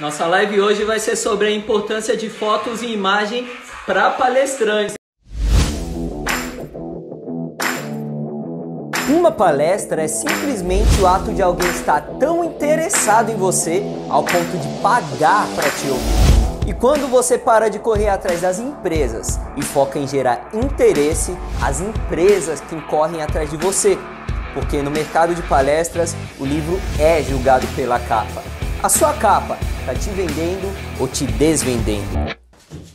Nossa live hoje vai ser sobre a importância de fotos e imagem para palestrantes. Uma palestra é simplesmente o ato de alguém estar tão interessado em você ao ponto de pagar para te ouvir. E quando você para de correr atrás das empresas e foca em gerar interesse, as empresas que correm atrás de você. Porque no mercado de palestras, o livro é julgado pela capa. A sua capa está te vendendo ou te desvendendo?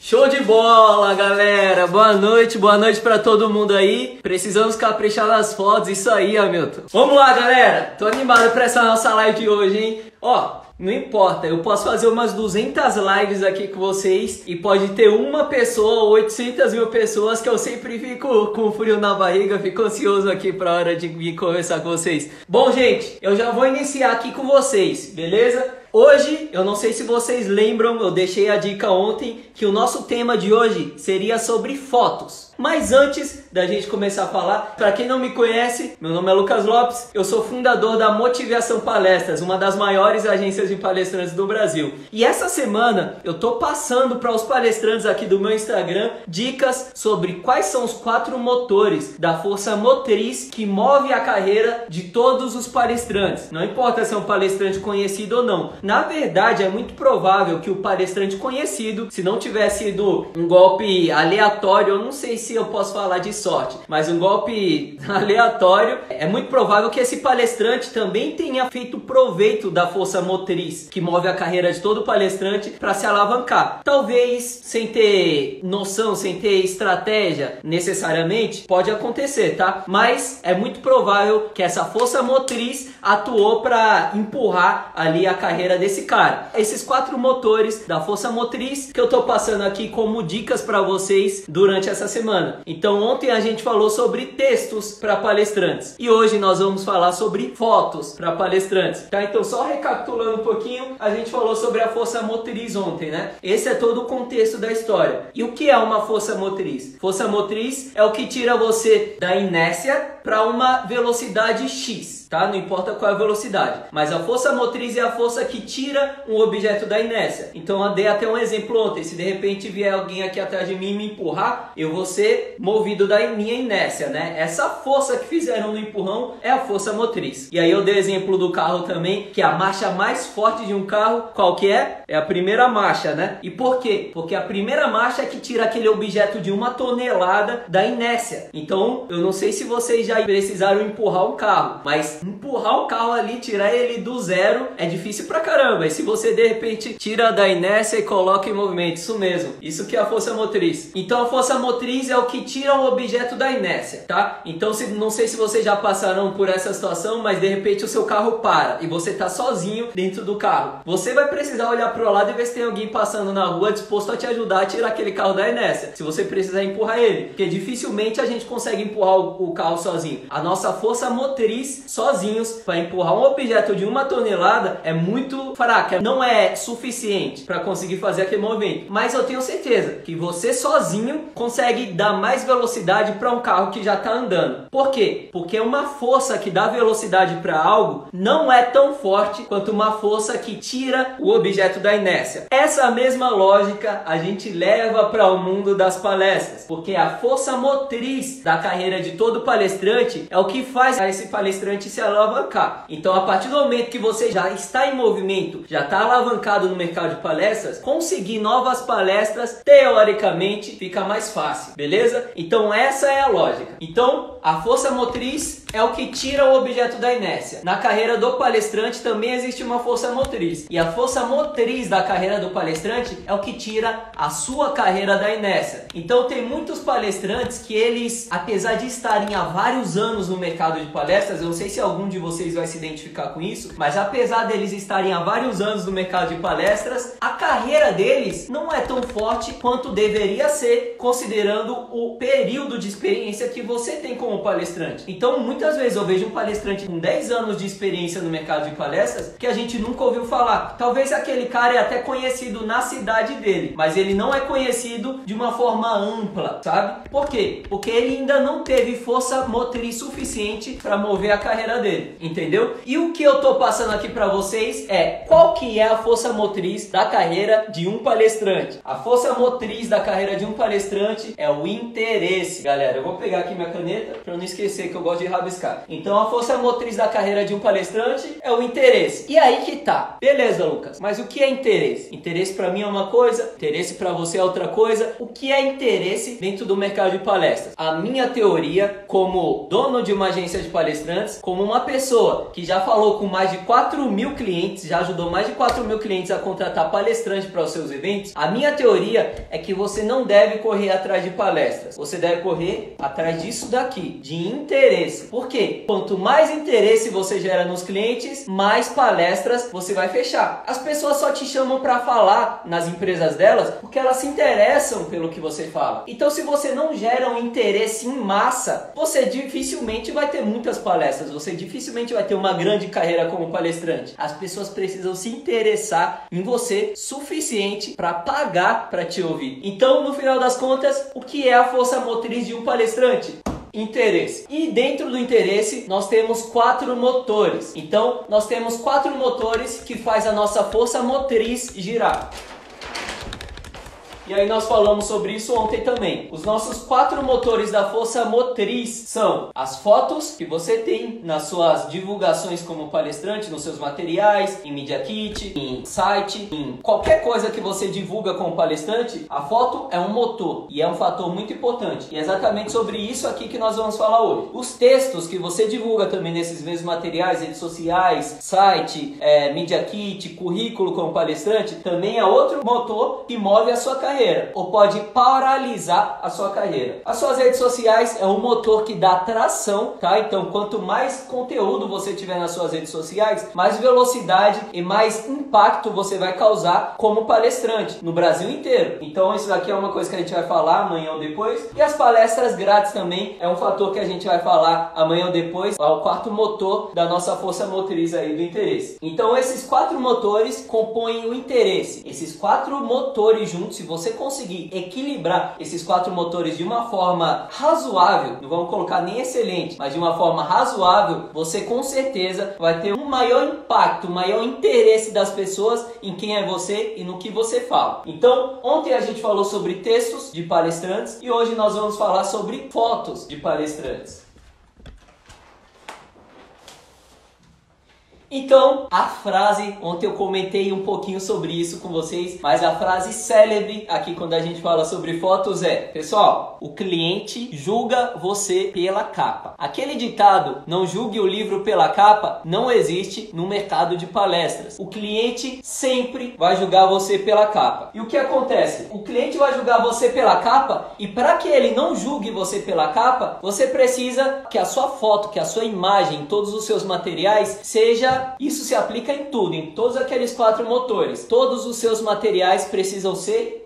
Show de bola, galera! Boa noite para todo mundo aí. Precisamos caprichar nas fotos, isso aí, Hamilton. Vamos lá, galera! Tô animado para essa nossa live de hoje, hein? Ó, não importa, eu posso fazer umas 200 lives aqui com vocês e pode ter uma pessoa ou 800 mil pessoas que eu sempre fico com frio na barriga, fico ansioso aqui pra hora de vir conversar com vocês. Bom, gente, eu já vou iniciar aqui com vocês, beleza? Hoje, eu não sei se vocês lembram, eu deixei a dica ontem que o nosso tema de hoje seria sobre fotos. Mas antes da gente começar a falar, para quem não me conhece, meu nome é Lucas Lopes, eu sou fundador da Motivação Palestras, uma das maiores agências de palestrantes do Brasil. E essa semana eu tô passando para os palestrantes aqui do meu Instagram dicas sobre quais são os 4 motores da força motriz que move a carreira de todos os palestrantes. Não importa se é um palestrante conhecido ou não. Na verdade, é muito provável que o palestrante conhecido, se não tiver sido um golpe aleatório, eu não sei se eu posso falar de sorte, mas um golpe aleatório, é muito provável que esse palestrante também tenha feito proveito da força motriz que move a carreira de todo palestrante para se alavancar. Talvez sem ter noção, sem ter estratégia necessariamente, pode acontecer, tá? Mas é muito provável que essa força motriz atuou para empurrar ali a carreira desse cara. Esses 4 motores da força motriz que eu tô passando aqui como dicas para vocês durante essa semana. Então ontem a gente falou sobre textos para palestrantes e hoje nós vamos falar sobre fotos para palestrantes, tá? Então só recapitulando um pouquinho, a gente falou sobre a força motriz ontem, né? Esse é todo o contexto da história. E o que é uma força motriz? Força motriz é o que tira você da inércia para uma velocidade X, tá? Não importa qual é a velocidade, mas a força motriz é a força que tira um objeto da inércia. Então eu dei até um exemplo ontem, se de repente vier alguém aqui atrás de mim e me empurrar, eu vou ser movido da minha inércia, né? Essa força que fizeram no empurrão é a força motriz. E aí eu dei exemplo do carro também, que a marcha mais forte de um carro, qual que é? É a primeira marcha, né? E por quê? Porque a primeira marcha é que tira aquele objeto de 1 tonelada da inércia. Então, eu não sei se vocês já precisaram empurrar um carro, mas empurrar um carro ali, tirar ele do zero, é difícil pra caramba. E se você de repente tira da inércia e coloca em movimento, isso mesmo, isso que é a força motriz. Então a força motriz é o que tira o objeto da inércia, tá? Então não sei se vocês já passaram por essa situação, mas de repente o seu carro para e você tá sozinho dentro do carro. Você vai precisar olhar pro lado e ver se tem alguém passando na rua disposto a te ajudar a tirar aquele carro da inércia, se você precisar empurrar ele, porque dificilmente a gente consegue empurrar o carro sozinho. A nossa força motriz sozinhos para empurrar um objeto de 1 tonelada é muito fraca, não é suficiente para conseguir fazer aquele movimento. Mas eu tenho certeza que você sozinho consegue dar mais velocidade para um carro que já está andando. Por quê? Porque uma força que dá velocidade para algo não é tão forte quanto uma força que tira o objeto da inércia. Essa mesma lógica a gente leva para o mundo das palestras, porque a força motriz da carreira de todo palestrante é o que faz esse palestrante se alavancar. Então, a partir do momento que você já está em movimento, já está alavancado no mercado de palestras, conseguir novas palestras, teoricamente, fica mais fácil, beleza? Então, essa é a lógica. Então, a força motriz é o que tira o objeto da inércia. Na carreira do palestrante também existe uma força motriz. E a força motriz da carreira do palestrante é o que tira a sua carreira da inércia. Então, tem muitos palestrantes que eles, apesar de estarem há vários anos no mercado de palestras, eu não sei se algum de vocês vai se identificar com isso, mas apesar deles estarem há vários anos no mercado de palestras, a carreira deles não é tão forte quanto deveria ser, considerando o período de experiência que você tem como palestrante. Então, muitas vezes eu vejo um palestrante com 10 anos de experiência no mercado de palestras que a gente nunca ouviu falar. Talvez aquele cara é até conhecido na cidade dele, mas ele não é conhecido de uma forma ampla, sabe? Por quê? Porque ele ainda não teve força motriz suficiente para mover a carreira dele, entendeu? E o que eu tô passando aqui para vocês é qual que é a força motriz da carreira de um palestrante. A força motriz da carreira de um palestrante é o interesse. Galera, eu vou pegar aqui minha caneta para não esquecer que eu gosto de rabiscar. Então a força motriz da carreira de um palestrante é o interesse. E aí que tá. Beleza, Lucas, mas o que é interesse? Interesse para mim é uma coisa, interesse para você é outra coisa. O que é interesse dentro do mercado de palestras? A minha teoria, como dono de uma agência de palestrantes, como uma pessoa que já falou com mais de 4.000 clientes, já ajudou mais de 4.000 clientes a contratar palestrante para os seus eventos, a minha teoria é que você não deve correr atrás de palestras. Você deve correr atrás disso daqui, de interesse. Por quê? Quanto mais interesse você gera nos clientes, mais palestras você vai fechar. As pessoas só te chamam para falar nas empresas delas porque elas se interessam pelo que você fala. Então, se você não gera um interesse em massa, você dificilmente vai ter muitas palestras, você dificilmente vai ter uma grande carreira como palestrante. As pessoas precisam se interessar em você suficiente para pagar para te ouvir. Então, no final das contas, o que é a força motriz de um palestrante? Interesse. E dentro do interesse nós temos 4 motores. Então nós temos 4 motores que faz a nossa força motriz girar. E aí nós falamos sobre isso ontem também. Os nossos 4 motores da força motriz são as fotos que você tem nas suas divulgações como palestrante, nos seus materiais, em Media Kit, em site, em qualquer coisa que você divulga como palestrante. A foto é um motor e é um fator muito importante. E é exatamente sobre isso aqui que nós vamos falar hoje. Os textos que você divulga também nesses mesmos materiais, redes sociais, site, Media Kit, currículo como palestrante, também é outro motor que move a sua carreira, ou pode paralisar a sua carreira. As suas redes sociais é um motor que dá tração, tá? Então, quanto mais conteúdo você tiver nas suas redes sociais, mais velocidade e mais impacto você vai causar como palestrante no Brasil inteiro. Então, isso daqui é uma coisa que a gente vai falar amanhã ou depois. E as palestras grátis também é um fator que a gente vai falar amanhã ou depois. É o 4º motor da nossa força motriz aí do interesse. Então, esses 4 motores compõem o interesse. Esses 4 motores juntos, se você conseguir equilibrar esses 4 motores de uma forma razoável, não vamos colocar nem excelente, mas de uma forma razoável, você com certeza vai ter um maior impacto, um maior interesse das pessoas em quem é você e no que você fala. Então, ontem a gente falou sobre textos de palestrantes e hoje nós vamos falar sobre fotos de palestrantes. Então, a frase, ontem eu comentei um pouquinho sobre isso com vocês, mas a frase célebre aqui quando a gente fala sobre fotos é: pessoal, o cliente julga você pela capa. Aquele ditado, não julgue o livro pela capa, não existe no mercado de palestras. O cliente sempre vai julgar você pela capa. E o que acontece? O cliente vai julgar você pela capa e para que ele não julgue você pela capa, você precisa que a sua foto, que a sua imagem, todos os seus materiais seja... Isso se aplica em tudo, em todos aqueles 4 motores. Todos os seus materiais precisam ser...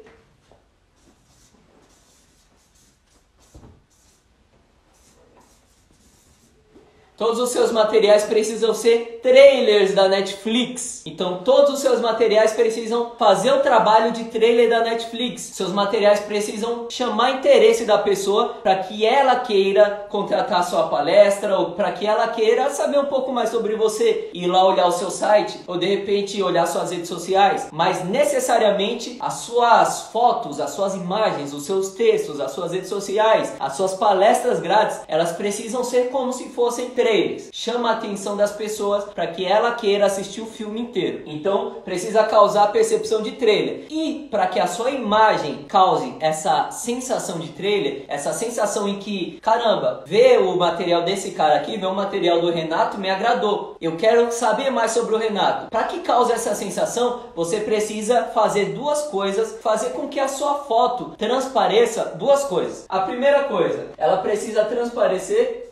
Todos os seus materiais precisam ser trailers da Netflix. Então todos os seus materiais precisam fazer o trabalho de trailer da Netflix. Seus materiais precisam chamar interesse da pessoa para que ela queira contratar a sua palestra ou para que ela queira saber um pouco mais sobre você, ir lá olhar o seu site ou de repente olhar suas redes sociais. Mas necessariamente as suas fotos, as suas imagens, os seus textos, as suas redes sociais, as suas palestras grátis, elas precisam ser como se fossem trailers. Chama a atenção das pessoas para que ela queira assistir o filme inteiro. Então precisa causar a percepção de trailer. E para que a sua imagem cause essa sensação de trailer, essa sensação em que, caramba, ver o material desse cara aqui, ver o material do Renato me agradou. Eu quero saber mais sobre o Renato. Para que cause essa sensação, você precisa fazer 2 coisas, fazer com que a sua foto transpareça 2 coisas. A primeira coisa, ela precisa transparecer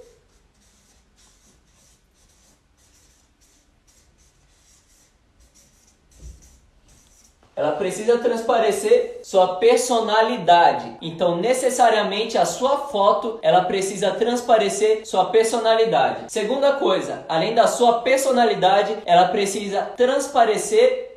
Ela precisa transparecer sua personalidade. Então, necessariamente, a sua foto, ela precisa transparecer sua personalidade. Segunda coisa, além da sua personalidade, ela precisa transparecer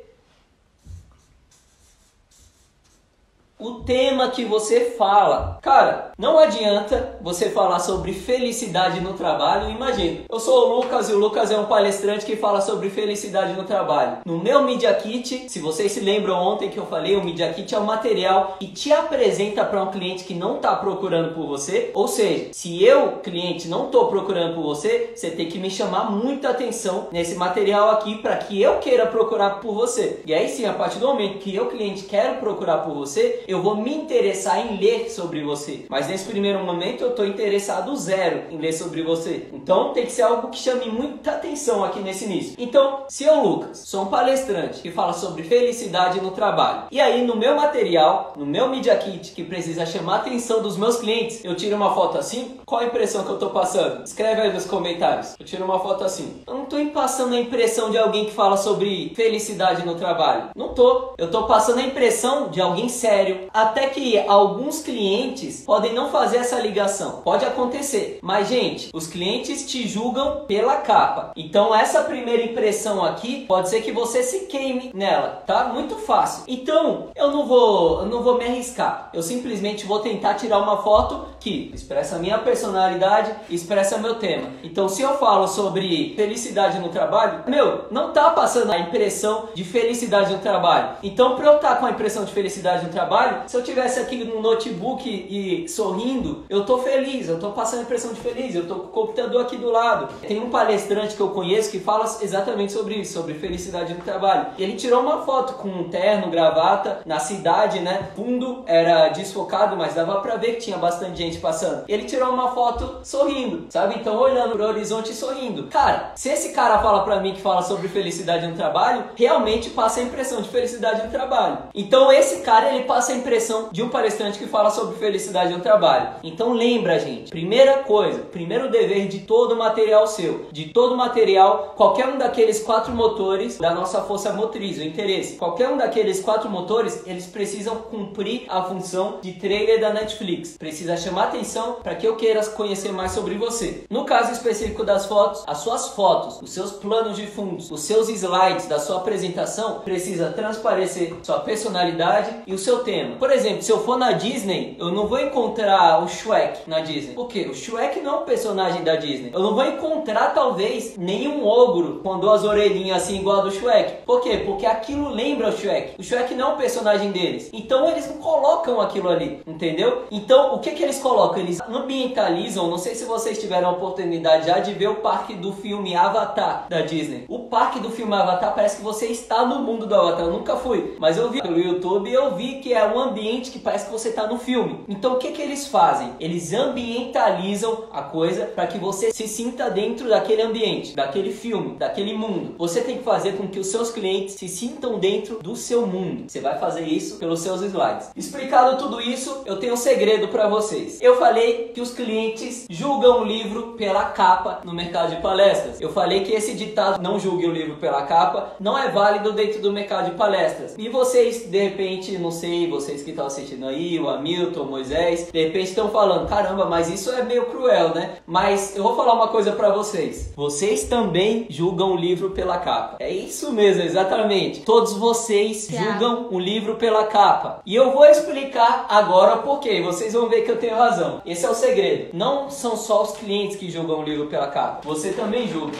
o tema que você fala. Cara, não adianta você falar sobre felicidade no trabalho. Imagina, eu sou o Lucas e o Lucas é um palestrante que fala sobre felicidade no trabalho. No meu Media Kit, se vocês se lembram ontem que eu falei, o Media Kit é um material que te apresenta para um cliente que não está procurando por você. Ou seja, se eu, cliente, não estou procurando por você, você tem que me chamar muita atenção nesse material aqui para que eu queira procurar por você. E aí sim, a partir do momento que eu, cliente, quero procurar por você, eu vou me interessar em ler sobre você. Mas nesse primeiro momento eu estou interessado zero em ler sobre você. Então tem que ser algo que chame muita atenção aqui nesse início. Então, se eu, Lucas, sou um palestrante que fala sobre felicidade no trabalho, e aí no meu material, no meu Media Kit, que precisa chamar a atenção dos meus clientes, eu tiro uma foto assim, qual a impressão que eu estou passando? Escreve aí nos comentários. Eu tiro uma foto assim. Eu não estou passando a impressão de alguém que fala sobre felicidade no trabalho. Não estou. Eu estou passando a impressão de alguém sério. Até que alguns clientes podem não fazer essa ligação. Pode acontecer. Mas, gente, os clientes te julgam pela capa. Então, essa primeira impressão aqui, pode ser que você se queime nela, tá? Muito fácil. Então, eu não vou me arriscar. Eu simplesmente vou tentar tirar uma foto que expressa a minha personalidade, expressa meu tema. Então, se eu falo sobre felicidade no trabalho, não tá passando a impressão de felicidade no trabalho. Então, para eu estar com a impressão de felicidade no trabalho, se eu tivesse aqui no notebook e sorrindo, eu tô feliz, eu tô passando a impressão de feliz, eu tô com o computador aqui do lado. Tem um palestrante que eu conheço que fala exatamente sobre isso, sobre felicidade no trabalho. E ele tirou uma foto com um terno, gravata, na cidade, né? Fundo era desfocado, mas dava pra ver que tinha bastante gente passando. E ele tirou uma foto sorrindo, sabe? Então olhando pro horizonte e sorrindo. Cara, se esse cara fala pra mim que fala sobre felicidade no trabalho, realmente passa a impressão de felicidade no trabalho. Então esse cara, ele passa a impressão de um palestrante que fala sobre felicidade no trabalho. Então lembra, gente, primeira coisa, primeiro dever de todo material seu, de todo material, qualquer um daqueles 4 motores da nossa força motriz, o interesse, qualquer um daqueles 4 motores, eles precisam cumprir a função de trailer da Netflix. Precisa chamar atenção para que eu queira conhecer mais sobre você. No caso específico das fotos, as suas fotos, os seus planos de fundos, os seus slides da sua apresentação, precisa transparecer sua personalidade e o seu tema. Por exemplo, se eu for na Disney, eu não vou encontrar o Shrek na Disney. Por quê? O Shrek não é um personagem da Disney. Eu não vou encontrar, talvez, nenhum ogro com 2 orelhinhas assim igual a do Shrek. Por quê? Porque aquilo lembra o Shrek. O Shrek não é um personagem deles. Então eles não colocam aquilo ali, entendeu? Então o que eles colocam? Eles ambientalizam, não sei se vocês tiveram a oportunidade já de ver o parque do filme Avatar da Disney. O parque do filme Avatar parece que você está no mundo do Avatar. Eu nunca fui, mas eu vi pelo YouTube e eu vi que é um ambiente que parece que você está no filme. Então o que eles fazem? Eles ambientalizam a coisa para que você se sinta dentro daquele ambiente, daquele filme, daquele mundo. Você tem que fazer com que os seus clientes se sintam dentro do seu mundo. Você vai fazer isso pelos seus slides. Explicado tudo isso, eu tenho um segredo para vocês. Eu falei que os clientes julgam o livro pela capa no mercado de palestras. Eu falei que esse ditado, não julgue o livro pela capa, não é válido dentro do mercado de palestras. E vocês, de repente, não sei, vocês que estão assistindo aí, o Hamilton, o Moisés, de repente estão falando, caramba, mas isso é meio cruel, né? Mas eu vou falar uma coisa pra vocês. Vocês também julgam o livro pela capa. É isso mesmo, exatamente. Todos vocês julgam o livro pela capa. E eu vou explicar agora por quê. Vocês vão ver que eu tenho razão. Esse é o segredo. Não são só os clientes que julgam o livro pela capa. Você também julga.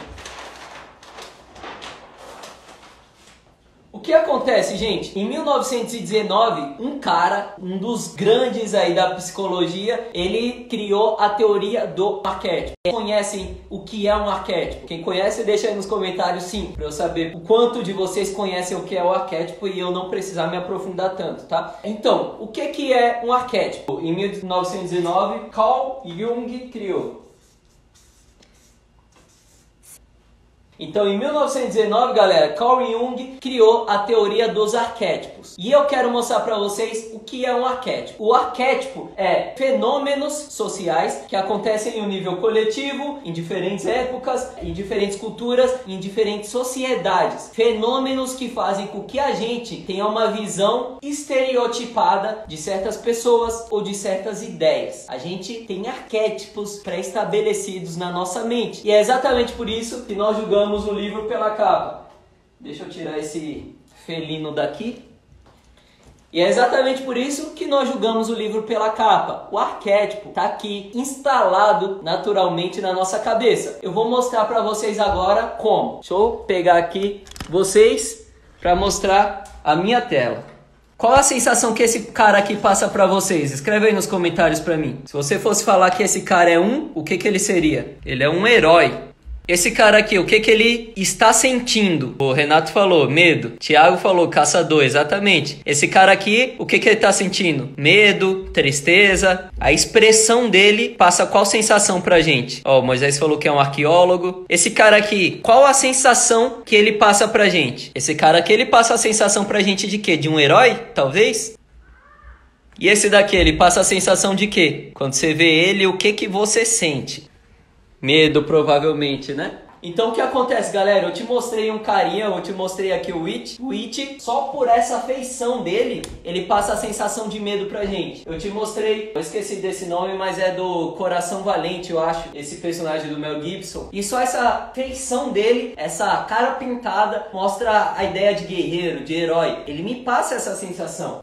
O que acontece, gente? Em 1919, um cara, um dos grandes aí da psicologia, ele criou a teoria do arquétipo. Conhecem o que é um arquétipo? Quem conhece, deixa aí nos comentários sim, para eu saber o quanto de vocês conhecem o que é o arquétipo e eu não precisar me aprofundar tanto, tá? Então, o que é um arquétipo? Em 1919, Carl Jung criou. Então, em 1919, galera, Carl Jung criou a teoria dos arquétipos. E eu quero mostrar para vocês o que é um arquétipo. O arquétipo é fenômenos sociais que acontecem em um nível coletivo, em diferentes épocas, em diferentes culturas, em diferentes sociedades. Fenômenos que fazem com que a gente tenha uma visão estereotipada de certas pessoas ou de certas ideias. A gente tem arquétipos pré-estabelecidos na nossa mente. E é exatamente por isso que nós julgamos o livro pela capa. Deixa eu tirar esse felino daqui. E é exatamente por isso que nós julgamos o livro pela capa. O arquétipo está aqui instalado naturalmente na nossa cabeça. Eu vou mostrar para vocês agora como. Deixa eu pegar aqui vocês para mostrar a minha tela. Qual a sensação que esse cara aqui passa para vocês? Escreve aí nos comentários para mim. Se você fosse falar que esse cara é o que ele seria? Ele é um herói. Esse cara aqui, o que ele está sentindo? O Renato falou, medo. Thiago falou, caçador, exatamente. Esse cara aqui, o que ele está sentindo? Medo, tristeza. A expressão dele passa qual sensação pra gente? Ó, o Moisés falou que é um arqueólogo. Esse cara aqui, qual a sensação que ele passa pra gente? Esse cara aqui, ele passa a sensação pra gente de quê? De um herói, talvez? E esse daqui, ele passa a sensação de quê? Quando você vê ele, o que você sente? Medo, provavelmente, né? Então, o que acontece, galera? Eu te mostrei um carinha, eu te mostrei aqui o It. O It, só por essa feição dele, ele passa a sensação de medo pra gente. Eu te mostrei, eu esqueci desse nome, mas é do Coração Valente, eu acho, esse personagem do Mel Gibson. E só essa feição dele, essa cara pintada, mostra a ideia de guerreiro, de herói. Ele me passa essa sensação.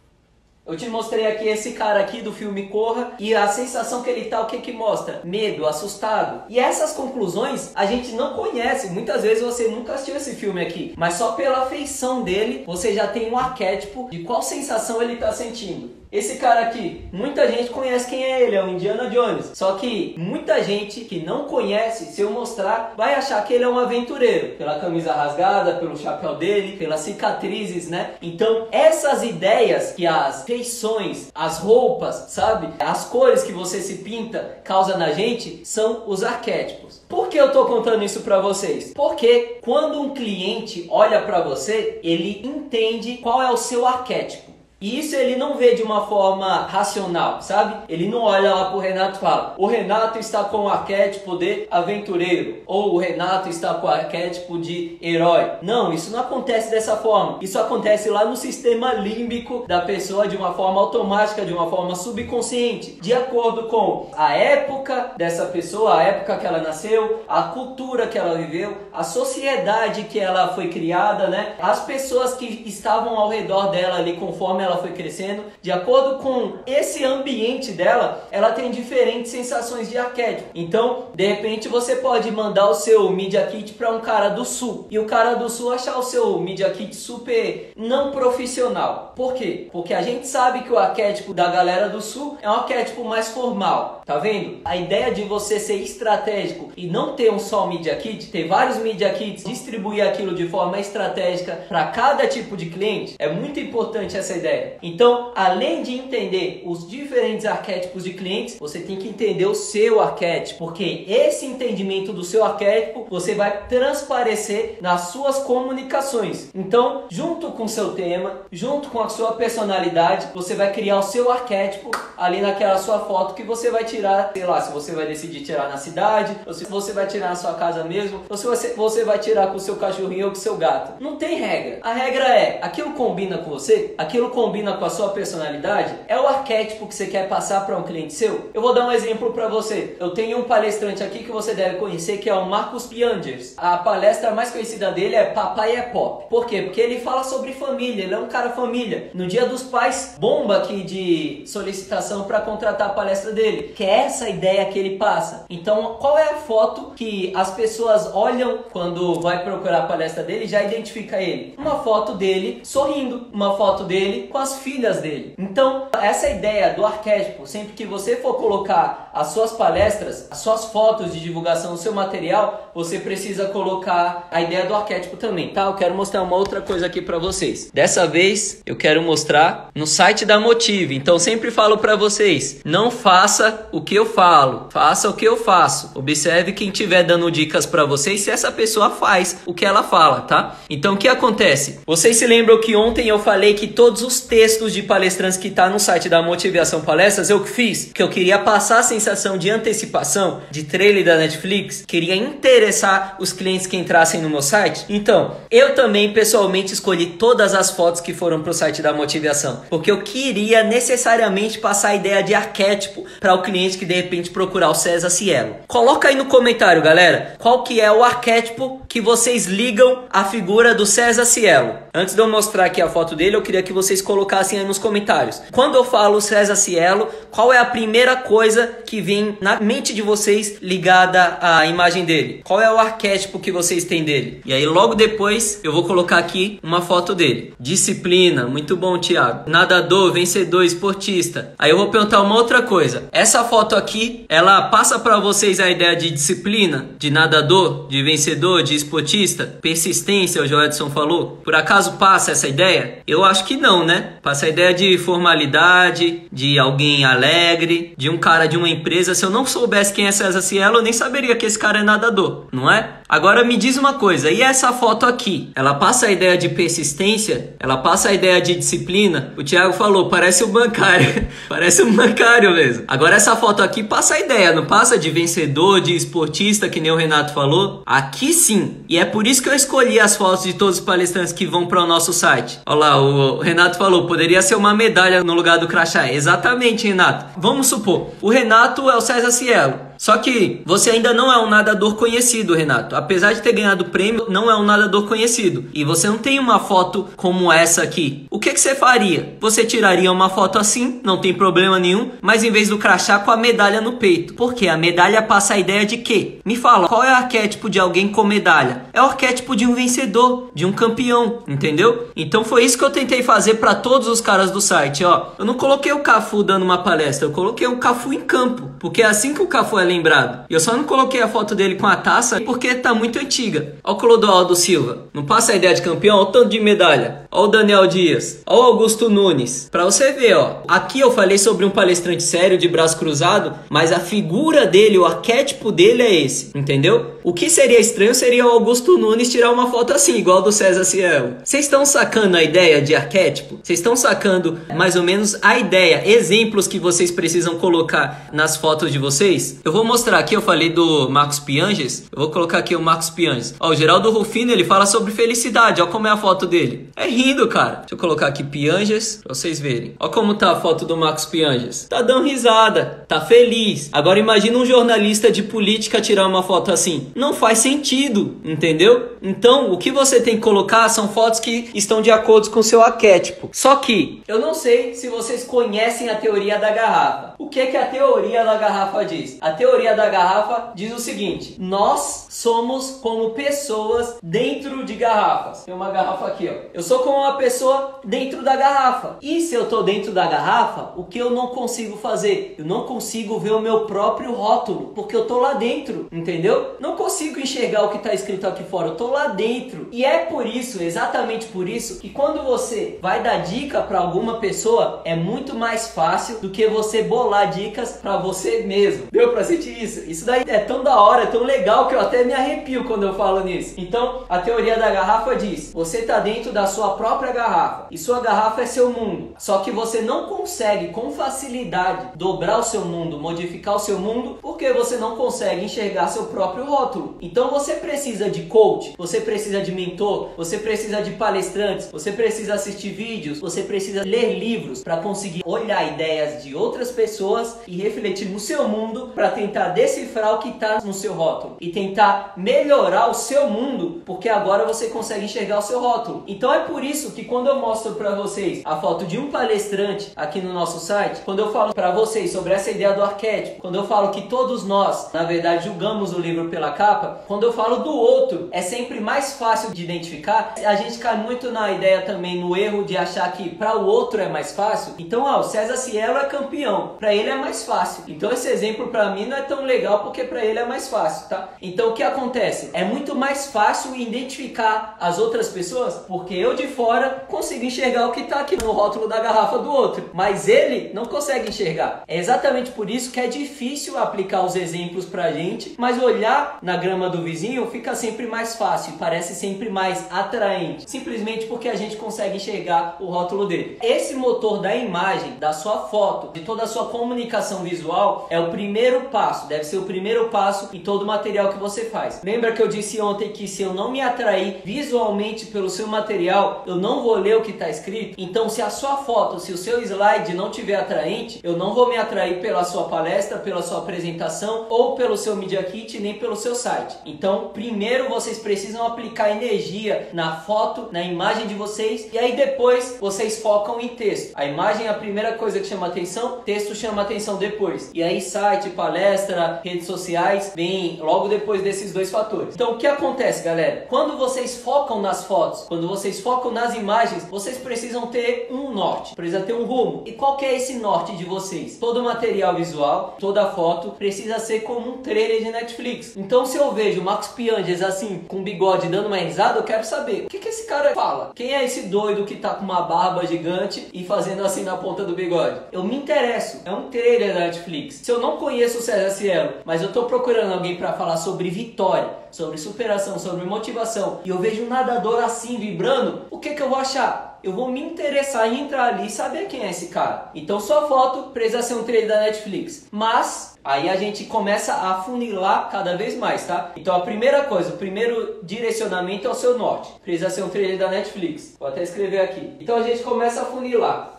Eu te mostrei aqui esse cara aqui do filme Corra e a sensação que ele tá, o que mostra? Medo, assustado. E essas conclusões a gente não conhece. Muitas vezes você nunca assistiu esse filme aqui, mas só pela feição dele você já tem um arquétipo de qual sensação ele tá sentindo. Esse cara aqui, muita gente conhece quem é ele, é o Indiana Jones. Só que muita gente que não conhece, se eu mostrar, vai achar que ele é um aventureiro. Pela camisa rasgada, pelo chapéu dele, pelas cicatrizes, né? Então, essas ideias que as feições, as roupas, sabe? As cores que você se pinta causa na gente, são os arquétipos. Por que eu tô contando isso pra vocês? Porque quando um cliente olha pra você, ele entende qual é o seu arquétipo. E isso ele não vê de uma forma racional, sabe? Ele não olha lá pro Renato e fala: o Renato está com o arquétipo de aventureiro, ou o Renato está com o arquétipo de herói. Não, isso não acontece dessa forma. Isso acontece lá no sistema límbico da pessoa de uma forma automática, de uma forma subconsciente, de acordo com a época dessa pessoa, a época que ela nasceu, a cultura que ela viveu, a sociedade que ela foi criada, né? As pessoas que estavam ao redor dela ali conforme ela foi crescendo, de acordo com esse ambiente dela, ela tem diferentes sensações de arquétipo. Então, de repente, você pode mandar o seu Media Kit para um cara do Sul, e o cara do Sul achar o seu Media Kit super não profissional. Por quê? Porque a gente sabe que o arquétipo da galera do Sul é um arquétipo mais formal. Tá vendo? A ideia de você ser estratégico e não ter um só Media Kit, ter vários Media Kits, distribuir aquilo de forma estratégica para cada tipo de cliente, é muito importante essa ideia. Então, além de entender os diferentes arquétipos de clientes, você tem que entender o seu arquétipo, porque esse entendimento do seu arquétipo você vai transparecer nas suas comunicações. Então, junto com o seu tema, junto com a sua personalidade, você vai criar o seu arquétipo ali naquela sua foto que você vai tirar, sei lá, se você vai decidir tirar na cidade, ou se você vai tirar na sua casa mesmo, ou se você vai tirar com o seu cachorrinho ou com o seu gato. Não tem regra. A regra é, aquilo combina com você? Aquilo combina com a sua personalidade? É o arquétipo que você quer passar para um cliente seu? Eu vou dar um exemplo para você. Eu tenho um palestrante aqui que você deve conhecer, que é o Marcos Piangers. A palestra mais conhecida dele é Papai é Pop. Por quê? Porque ele fala sobre família, ele é um cara família. No Dia dos Pais, bomba aqui de solicitação para contratar a palestra dele, que é essa ideia que ele passa. Então, qual é a foto que as pessoas olham quando vai procurar a palestra dele e já identifica ele? Uma foto dele sorrindo, uma foto dele com com as filhas dele. Então, essa ideia do arquétipo, sempre que você for colocar as suas palestras, as suas fotos de divulgação, o seu material, você precisa colocar a ideia do arquétipo também, tá? Eu quero mostrar uma outra coisa aqui pra vocês. Dessa vez, eu quero mostrar no site da Motive. Então, sempre falo pra vocês, não faça o que eu falo, faça o que eu faço. Observe quem estiver dando dicas pra vocês, se essa pessoa faz o que ela fala, tá? Então, o que acontece? Vocês se lembram que ontem eu falei que todos os textos de palestrantes que tá no site da Motivação Palestras, eu fiz, que eu queria passar a sensação de antecipação, de trailer da Netflix, queria interessar os clientes que entrassem no meu site. Então, eu também pessoalmente escolhi todas as fotos que foram pro site da Motivação, porque eu queria necessariamente passar a ideia de arquétipo para o cliente que de repente procurar o César Cielo. Coloca aí no comentário, galera, qual que é o arquétipo que vocês ligam à figura do César Cielo. Antes de eu mostrar aqui a foto dele, eu queria que vocês colocassem aí nos comentários. Quando eu falo César Cielo, qual é a primeira coisa que vem na mente de vocês ligada à imagem dele? Qual é o arquétipo que vocês têm dele? E aí logo depois eu vou colocar aqui uma foto dele. Disciplina, muito bom, Thiago. Nadador, vencedor, esportista. Aí eu vou perguntar uma outra coisa. Essa foto aqui, ela passa para vocês a ideia de disciplina, de nadador, de vencedor, de esportista? Persistência, o Joedson falou. Por acaso passa essa ideia? Eu acho que não, né? Passa a ideia de formalidade, de alguém alegre, de um cara de uma empresa. Se eu não soubesse quem é César Cielo, eu nem saberia que esse cara é nadador, não é? Agora me diz uma coisa, e essa foto aqui? Ela passa a ideia de persistência? Ela passa a ideia de disciplina? O Thiago falou, parece um bancário. Parece um bancário mesmo. Agora essa foto aqui passa a ideia, não passa de vencedor, de esportista, que nem o Renato falou? Aqui sim. E é por isso que eu escolhi as fotos de todos os palestrantes que vão para o nosso site. Olha lá, o Renato falou, poderia ser uma medalha no lugar do crachá. Exatamente, Renato. Vamos supor, o Renato é o César Cielo. Só que você ainda não é um nadador conhecido, Renato. Apesar de ter ganhado o prêmio, não é um nadador conhecido. E você não tem uma foto como essa aqui. O que você faria? Você tiraria uma foto assim, não tem problema nenhum, mas em vez do crachá, com a medalha no peito. Porque a medalha passa a ideia de quê? Me fala, qual é o arquétipo de alguém com medalha? É o arquétipo de um vencedor, de um campeão, entendeu? Então foi isso que eu tentei fazer para todos os caras do site, ó. Eu não coloquei o Cafu dando uma palestra, eu coloquei o Cafu em campo. Porque é assim que o Cafu é lembrado. E eu só não coloquei a foto dele com a taça porque tá muito antiga. Olha o Clodoaldo Silva. Não passa a ideia de campeão? Olha o tanto de medalha. Olha o Daniel Dias. Olha o Augusto Nunes. Pra você ver, ó. Aqui eu falei sobre um palestrante sério de braço cruzado, mas a figura dele, o arquétipo dele é esse. Entendeu? O que seria estranho seria o Augusto Nunes tirar uma foto assim, igual do César Cielo. Vocês estão sacando a ideia de arquétipo? Vocês estão sacando mais ou menos a ideia, exemplos que vocês precisam colocar nas fotos de vocês? Eu vou mostrar aqui, eu falei do Marcos Pianges, eu vou colocar aqui o Marcos Pianges. Ó, o Geraldo Rufino, ele fala sobre felicidade, ó como é a foto dele. É rindo, cara. Deixa eu colocar aqui Pianges, pra vocês verem. Ó como tá a foto do Marcos Pianges. Tá dando risada, tá feliz. Agora imagina um jornalista de política tirar uma foto assim. Não faz sentido, entendeu? Então, o que você tem que colocar são fotos que estão de acordo com o seu arquétipo. Só que, eu não sei se vocês conhecem a teoria da garrafa. O que a teoria da garrafa diz? A teoria da garrafa diz o seguinte: nós somos como pessoas dentro de garrafas. Tem uma garrafa aqui, ó. Eu sou como uma pessoa dentro da garrafa. E se eu tô dentro da garrafa, o que eu não consigo fazer? Eu não consigo ver o meu próprio rótulo, porque eu tô lá dentro, entendeu? Não consigo enxergar o que tá escrito aqui fora, eu tô lá dentro. E é por isso, exatamente por isso, que quando você vai dar dica para alguma pessoa, é muito mais fácil do que você bolar dicas para você mesmo. Deu pra sentir isso? Isso daí é tão da hora, é tão legal que eu até me arrepio quando eu falo nisso. Então, a teoria da garrafa diz: você tá dentro da sua própria garrafa e sua garrafa é seu mundo. Só que você não consegue com facilidade dobrar o seu mundo, modificar o seu mundo, porque você não consegue enxergar seu próprio rótulo. Então você precisa de coach, você precisa de mentor, você precisa de palestrantes, você precisa assistir vídeos, você precisa ler livros para conseguir olhar ideias de outras pessoas e refletir no seu mundo para tentar decifrar o que está no seu rótulo e tentar melhorar o seu mundo, porque agora você consegue enxergar o seu rótulo. Então é por isso que quando eu mostro para vocês a foto de um palestrante aqui no nosso site, quando eu falo para vocês sobre essa ideia do arquétipo, quando eu falo que todos nós, na verdade, julgamos o livro pela capa, quando eu falo do outro, é sempre mais fácil de identificar. A gente cai muito na ideia também, no erro de achar que para o outro é mais fácil. Então, o César Cielo é campeão, para ele é mais fácil. Então, esse exemplo para mim não é tão legal porque para ele é mais fácil, tá? Então, o que acontece? É muito mais fácil identificar as outras pessoas porque eu de fora consigo enxergar o que está aqui no rótulo da garrafa do outro, mas ele não consegue enxergar. É exatamente por isso que é difícil aplicar os exemplos pra gente, mas olhar na grama do vizinho fica sempre mais fácil, parece sempre mais atraente, simplesmente porque a gente consegue enxergar o rótulo dele. Esse motor da imagem, da sua foto, de toda a sua comunicação visual é o primeiro passo, deve ser o primeiro passo em todo o material que você faz. Lembra que eu disse ontem que se eu não me atrair visualmente pelo seu material, eu não vou ler o que está escrito? Então, se a sua foto, se o seu slide não tiver atraente, eu não vou me atrair pela sua palestra, pela sua apresentação ou pelo seu Media Kit, nem pelo seu site. Então, primeiro vocês precisam aplicar energia na foto, na imagem de vocês, e aí depois vocês focam em texto. A imagem é a primeira coisa que chama atenção, texto chama atenção depois. E aí site, palestra, redes sociais, vem logo depois desses dois fatores. Então, o que acontece, galera? Quando vocês focam nas fotos, quando vocês focam nas imagens, vocês precisam ter um norte, precisa ter um rumo. E qual que é esse norte de vocês? Todo material visual, toda foto precisa ser como um trailer de Netflix. Então, se eu vejo o Marcos Pianges assim, com bigode, dando uma risada, eu quero saber o que esse cara fala. Quem é esse doido que tá com uma barba gigante e fazendo assim na ponta do bigode? Eu me interesso. É um trailer da Netflix. Se eu não conheço o César Cielo, mas eu tô procurando alguém para falar sobre vitória, sobre superação, sobre motivação, e eu vejo um nadador assim vibrando, o que eu vou achar? Eu vou me interessar em entrar ali e saber quem é esse cara. Então sua foto precisa ser um trailer da Netflix. Mas aí a gente começa a funilar cada vez mais, tá? Então a primeira coisa, o primeiro direcionamento é o seu norte. Precisa ser um trailer da Netflix. Vou até escrever aqui. Então a gente começa a funilar.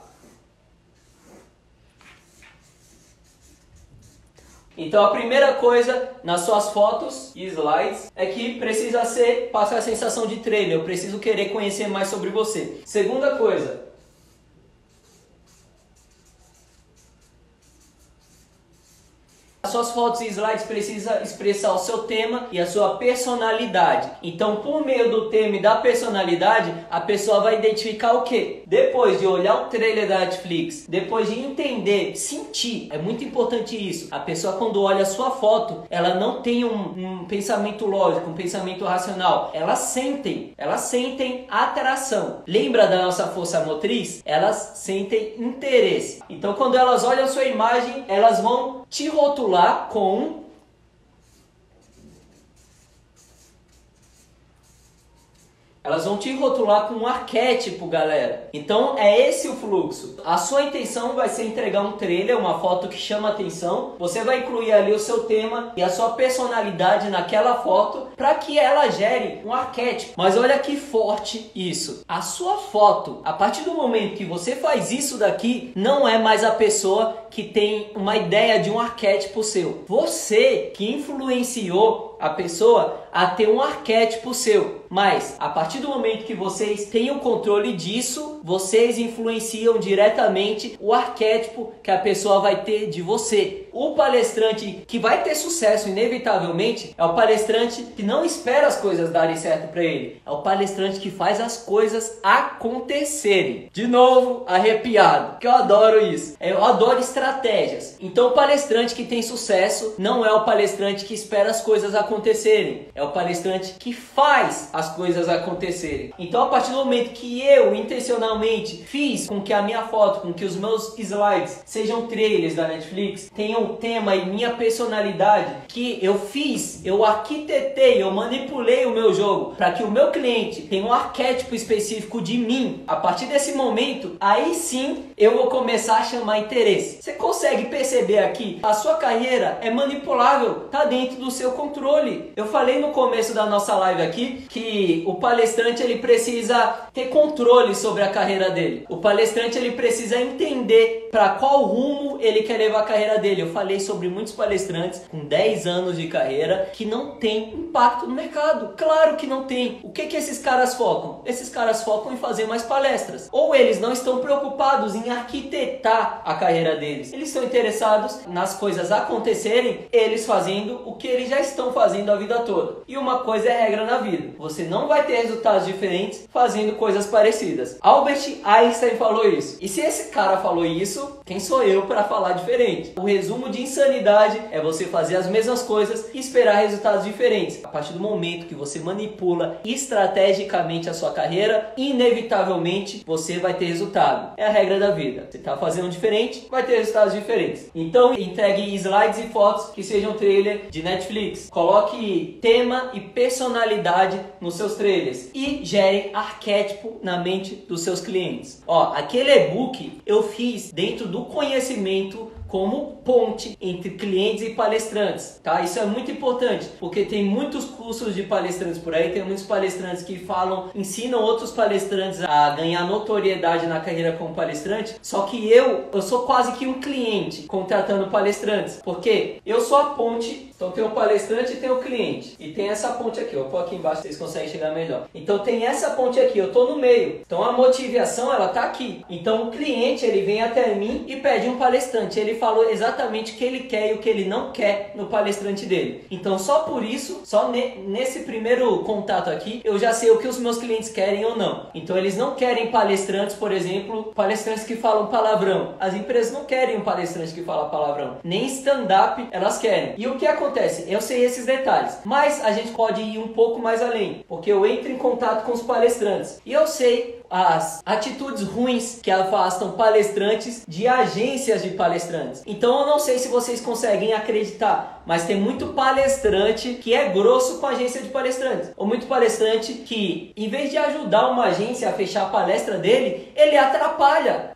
Então a primeira coisa nas suas fotos e slides é que precisa passar a sensação de trailer, eu preciso querer conhecer mais sobre você. Segunda coisa, as suas fotos e slides precisam expressar o seu tema e a sua personalidade. Então, por meio do tema e da personalidade, a pessoa vai identificar o quê? Depois de olhar o trailer da Netflix, depois de entender, sentir, é muito importante isso. A pessoa, quando olha a sua foto, ela não tem um pensamento lógico, um pensamento racional. Elas sentem atração. Lembra da nossa força motriz? Elas sentem interesse. Então, quando elas olham a sua imagem, elas vão te rotular com um arquétipo, galera. Então é esse o fluxo. A sua intenção vai ser entregar um trailer, uma foto que chama atenção. Você vai incluir ali o seu tema e a sua personalidade naquela foto para que ela gere um arquétipo. Mas olha que forte isso. A sua foto, a partir do momento que você faz isso daqui, não é mais a pessoa que tem uma ideia de um arquétipo seu. Você que influenciou a pessoa a ter um arquétipo seu. Mas a partir do momento que vocês têm o controle disso, vocês influenciam diretamente o arquétipo que a pessoa vai ter de você. O palestrante que vai ter sucesso inevitavelmente é o palestrante que não espera as coisas darem certo para ele. É o palestrante que faz as coisas acontecerem. De novo, arrepiado, que eu adoro isso. Eu adoro estratégias. Então o palestrante que tem sucesso não é o palestrante que espera as coisas acontecerem. É o palestrante que faz as coisas acontecerem. Então a partir do momento que eu intencionalmente fiz com que a minha foto, com que os meus slides sejam trailers da Netflix, tenham um tema e minha personalidade, que eu fiz, eu arquitetei, eu manipulei o meu jogo para que o meu cliente tenha um arquétipo específico de mim, a partir desse momento, aí sim eu vou começar a chamar interesse. Você consegue perceber aqui? A sua carreira é manipulável, tá dentro do seu controle. controle. Eu falei no começo da nossa live aqui que o palestrante ele precisa ter controle sobre a carreira dele. O palestrante ele precisa entender para qual rumo ele quer levar a carreira dele. Eu falei sobre muitos palestrantes com 10 anos de carreira que não tem impacto no mercado. Claro que não tem. O que esses caras focam? Esses caras focam em fazer mais palestras. Ou eles não estão preocupados em arquitetar a carreira deles. Eles estão interessados nas coisas acontecerem, eles fazendo o que eles já estão fazendo a vida toda. E uma coisa é regra na vida. Você não vai ter resultados diferentes fazendo coisas parecidas. Albert Einstein falou isso. E se esse cara falou isso, quem sou eu para falar diferente? O resumo de insanidade é você fazer as mesmas coisas e esperar resultados diferentes. A partir do momento que você manipula estrategicamente a sua carreira, inevitavelmente você vai ter resultado. É a regra da vida. Você está fazendo diferente, vai ter resultados diferentes. Então entregue slides e fotos que sejam trailer de Netflix. Coloque tema e personalidade nos seus trailers e gere arquétipo na mente dos seus clientes. Ó, aquele e-book eu fiz dentro do conhecimento como ponte entre clientes e palestrantes, tá? Isso é muito importante, porque tem muitos cursos de palestrantes por aí, tem muitos palestrantes que ensinam outros palestrantes a ganhar notoriedade na carreira como palestrante, só que eu sou quase que um cliente contratando palestrantes, porque eu sou a ponte, então tem o palestrante e tem o cliente, e tem essa ponte aqui, eu vou pôr aqui embaixo, vocês conseguem chegar melhor. Então tem essa ponte aqui, eu tô no meio, então a motivação ela tá aqui, então o cliente ele vem até mim e pede um palestrante, ele falou exatamente o que ele quer e o que ele não quer no palestrante dele. Então só por isso, só nesse primeiro contato aqui, eu já sei o que os meus clientes querem ou não. Então eles não querem palestrantes, por exemplo, palestrantes que falam palavrão. As empresas não querem um palestrante que fala palavrão. Nem stand-up elas querem. E o que acontece? Eu sei esses detalhes, mas a gente pode ir um pouco mais além, porque eu entro em contato com os palestrantes e eu sei as atitudes ruins que afastam palestrantes de agências de palestrantes. Então eu não sei se vocês conseguem acreditar, mas tem muito palestrante que é grosso com a agência de palestrantes, ou muito palestrante que, em vez de ajudar uma agência a fechar a palestra dele, ele atrapalha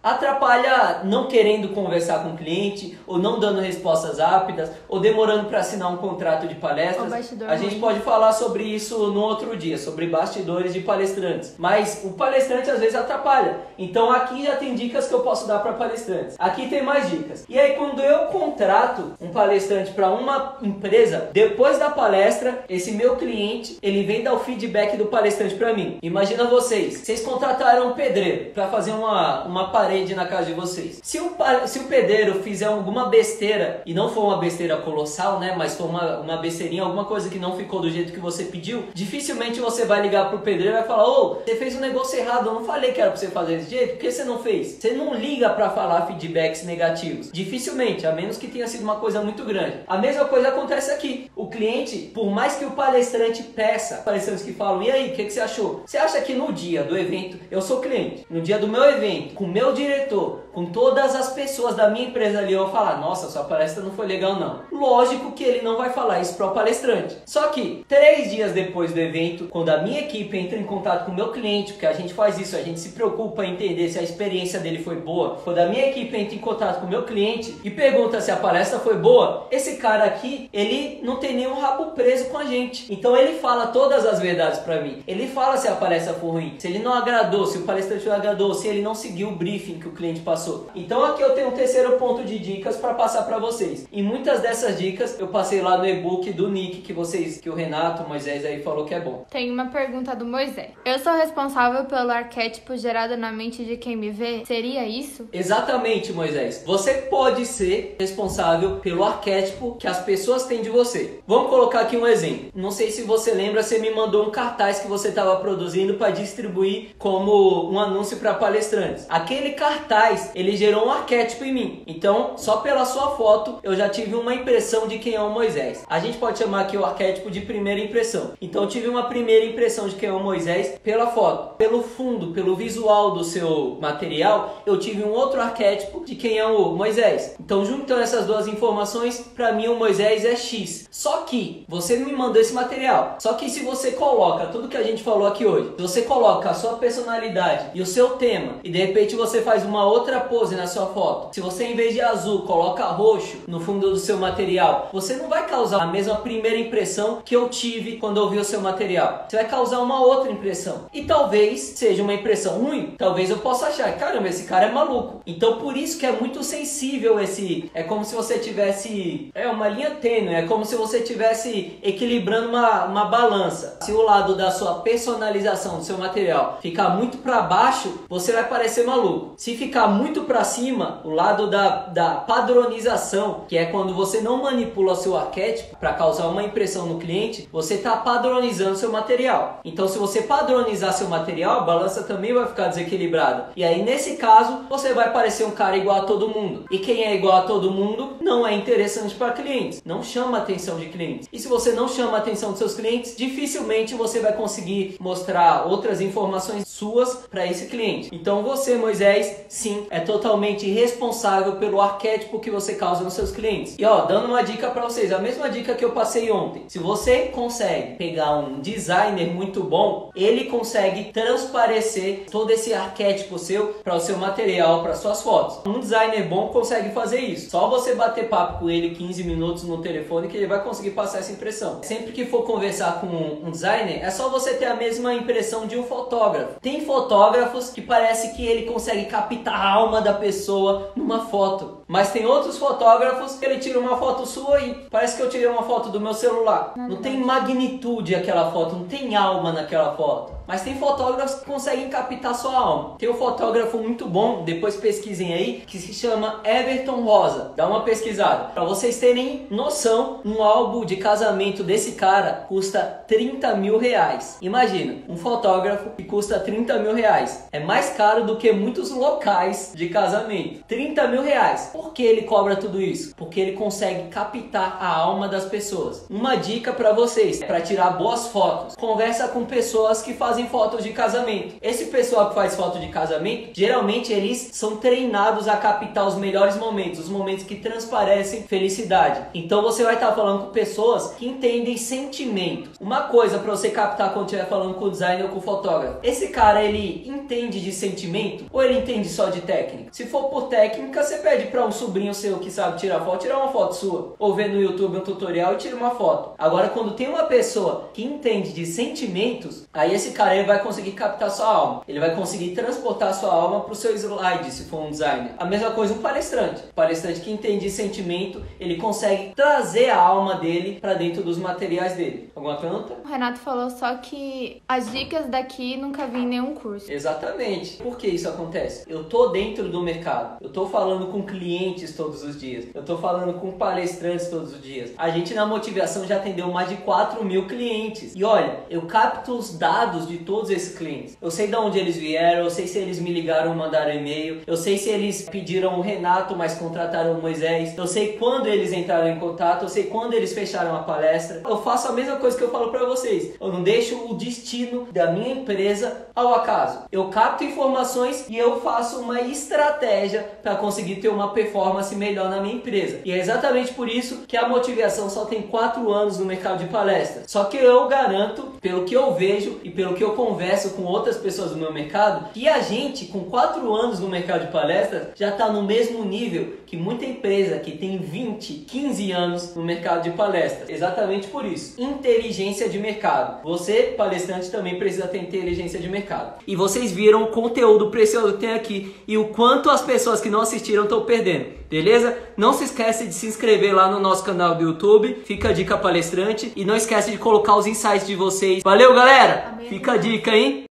não querendo conversar com o cliente, ou não dando respostas rápidas, ou demorando para assinar um contrato de palestras. A gente pode falar sobre isso no outro dia, sobre bastidores de palestrantes, mas o palestrante às vezes atrapalha. Então aqui já tem dicas que eu posso dar para palestrantes. Aqui tem mais dicas. E aí quando eu contrato um palestrante para uma empresa, depois da palestra, esse meu cliente, ele vem dar o feedback do palestrante para mim. Imagina vocês contrataram um pedreiro para fazer uma parede na casa de vocês. Se o pedreiro fizer alguma besteira, e não for uma besteira colossal, né, mas for uma besteirinha, alguma coisa que não ficou do jeito que você pediu, dificilmente você vai ligar pro pedreiro e vai falar: ô, você fez um negócio errado, eu não falei que era pra você fazer desse jeito, por que você não fez? Você não liga pra falar feedbacks negativos, dificilmente, a menos que tenha sido uma coisa muito grande. A mesma coisa acontece aqui. O cliente, por mais que o palestrante peça, palestrantes que falam: e aí, o que você achou? Você acha que no dia do evento, eu sou cliente, no dia do meu evento, com o meu diretor, com todas as pessoas da minha empresa ali, eu vou falar: nossa, sua palestra não foi legal não. Lógico que ele não vai falar isso para o palestrante. Só que 3 dias depois do evento, quando a minha equipe entra em contato com o meu cliente, porque a gente faz isso, a gente se preocupa em entender se a experiência dele foi boa. Quando a minha equipe entra em contato com o meu cliente e pergunta se a palestra foi boa, esse cara aqui, ele não tem nenhum rabo preso com a gente. Então ele fala todas as verdades para mim. Ele fala se a palestra foi ruim, se ele não agradou, se o palestrante não agradou, se ele não seguiu o briefing que o cliente passou. Então aqui eu tenho um terceiro ponto de dicas para passar para vocês. E muitas dessas dicas eu passei lá no e-book do Nick que o Renato, o Moisés aí falou que é bom. Tem uma pergunta do Moisés. Eu sou responsável pelo arquétipo gerado na mente de quem me vê? Seria isso? Exatamente, Moisés. Você pode ser responsável pelo arquétipo que as pessoas têm de você. Vamos colocar aqui um exemplo. Não sei se você lembra, você me mandou um cartaz que você estava produzindo para distribuir como um anúncio para palestrantes. Aquele cartaz, ele gerou um arquétipo em mim. Então, só pela sua foto, eu já tive uma impressão de quem é o Moisés. A gente pode chamar aqui o arquétipo de primeira impressão. Então, eu tive uma primeira impressão de quem é o Moisés pela foto. Pelo fundo, pelo visual do seu material, eu tive um outro arquétipo de quem é o Moisés. Então, juntando essas duas informações, para mim o Moisés Moisés é X. Só que você me mandou esse material. Só que se você coloca tudo que a gente falou aqui hoje, se você coloca a sua personalidade e o seu tema, e de repente você faz uma outra pose na sua foto, se você em vez de azul coloca roxo no fundo do seu material, você não vai causar a mesma primeira impressão que eu tive quando eu vi o seu material. Você vai causar uma outra impressão. E talvez seja uma impressão ruim. Talvez eu possa achar, caramba, esse cara é maluco. Então por isso que é muito sensível esse... É como se você tivesse... É uma linha tênue. É como se você estivesse equilibrando uma balança. Se o lado da sua personalização do seu material ficar muito para baixo, você vai parecer maluco. Se ficar muito para cima, o lado da padronização, que é quando você não manipula seu arquétipo para causar uma impressão no cliente, você está padronizando seu material. Então se você padronizar seu material, a balança também vai ficar desequilibrada. E aí nesse caso, você vai parecer um cara igual a todo mundo. E quem é igual a todo mundo não é interessante para clientes. Não chama a atenção de clientes. E se você não chama a atenção dos seus clientes, dificilmente você vai conseguir mostrar outras informações suas para esse cliente. Então você, Moisés, sim, é totalmente responsável pelo arquétipo que você causa nos seus clientes. E ó, dando uma dica para vocês, a mesma dica que eu passei ontem. Se você consegue pegar um designer muito bom, ele consegue transparecer todo esse arquétipo seu para o seu material, para suas fotos. Um designer bom consegue fazer isso. Só você bater papo com ele 15 minutos no telefone que ele vai conseguir passar essa impressão. Sempre que for conversar com um designer, é só você ter a mesma impressão de um fotógrafo. Tem fotógrafos que parece que ele consegue captar a alma da pessoa numa foto. Mas tem outros fotógrafos que ele tira uma foto sua e parece que eu tirei uma foto do meu celular. Não tem magnitude aquela foto, não tem alma naquela foto. Mas tem fotógrafos que conseguem captar sua alma. Tem um fotógrafo muito bom, depois pesquisem aí, que se chama Everton Rosa. Dá uma pesquisada. Para vocês terem noção, um álbum de casamento desse cara custa 30 mil reais. Imagina, um fotógrafo que custa 30 mil reais. É mais caro do que muitos locais de casamento. 30 mil reais. Por que ele cobra tudo isso? Porque ele consegue captar a alma das pessoas. Uma dica para vocês, para tirar boas fotos. Conversa com pessoas que fazem fotos de casamento. Esse pessoal que faz foto de casamento, geralmente eles são treinados a captar os melhores momentos, os momentos que transparecem felicidade. Então você vai estar falando com pessoas que entendem sentimento. Uma coisa para você captar quando estiver falando com o designer ou com o fotógrafo. Esse cara, ele entende de sentimento ou ele entende só de técnica? Se for por técnica, você pede para um sobrinho seu que sabe tirar foto, tirar uma foto sua. Ou ver no YouTube um tutorial e tira uma foto. Agora, quando tem uma pessoa que entende de sentimentos, aí esse cara ele vai conseguir captar sua alma. Ele vai conseguir transportar sua alma para o seu slide, se for um designer. A mesma coisa um palestrante. O palestrante que entende de sentimento, ele consegue trazer a alma dele para dentro dos materiais dele. Alguma pergunta? O Renato falou só que as dicas daqui nunca vi em nenhum curso. Exatamente. Por que isso acontece? Eu tô dentro do mercado. Eu tô falando com clientes todos os dias. Eu tô falando com palestrantes todos os dias. A gente na Motivação já atendeu mais de 4 mil clientes. E olha, eu capto os dados de todos esses clientes. Eu sei de onde eles vieram, eu sei se eles me ligaram ou mandaram e-mail, eu sei se eles pediram o Renato, mas contrataram o Moisés, eu sei quando eles entraram em contato, eu sei quando eles fecharam a palestra. Eu faço a mesma coisa que eu falo para vocês. Eu não deixo o destino da minha empresa ao acaso. Eu capto informações e eu faço uma estratégia para conseguir ter uma performance melhor na minha empresa. E é exatamente por isso que a Motivação só tem 4 anos no mercado de palestras. Só que eu garanto, pelo que eu vejo e pelo que eu converso com outras pessoas do meu mercado, que a gente com 4 anos no mercado de palestras já está no mesmo nível que muita empresa que tem 20, 15 anos no mercado de palestras. Exatamente por isso. Inteligência de mercado. Você, palestrante, também precisa ter inteligência de mercado. E vocês viram o conteúdo precioso que tem aqui e o quanto as pessoas que não assistiram estão perdendo. Beleza? Não se esquece de se inscrever lá no nosso canal do YouTube. Fica a dica, palestrante. E não esquece de colocar os insights de vocês. Valeu, galera! Fica a dica, hein?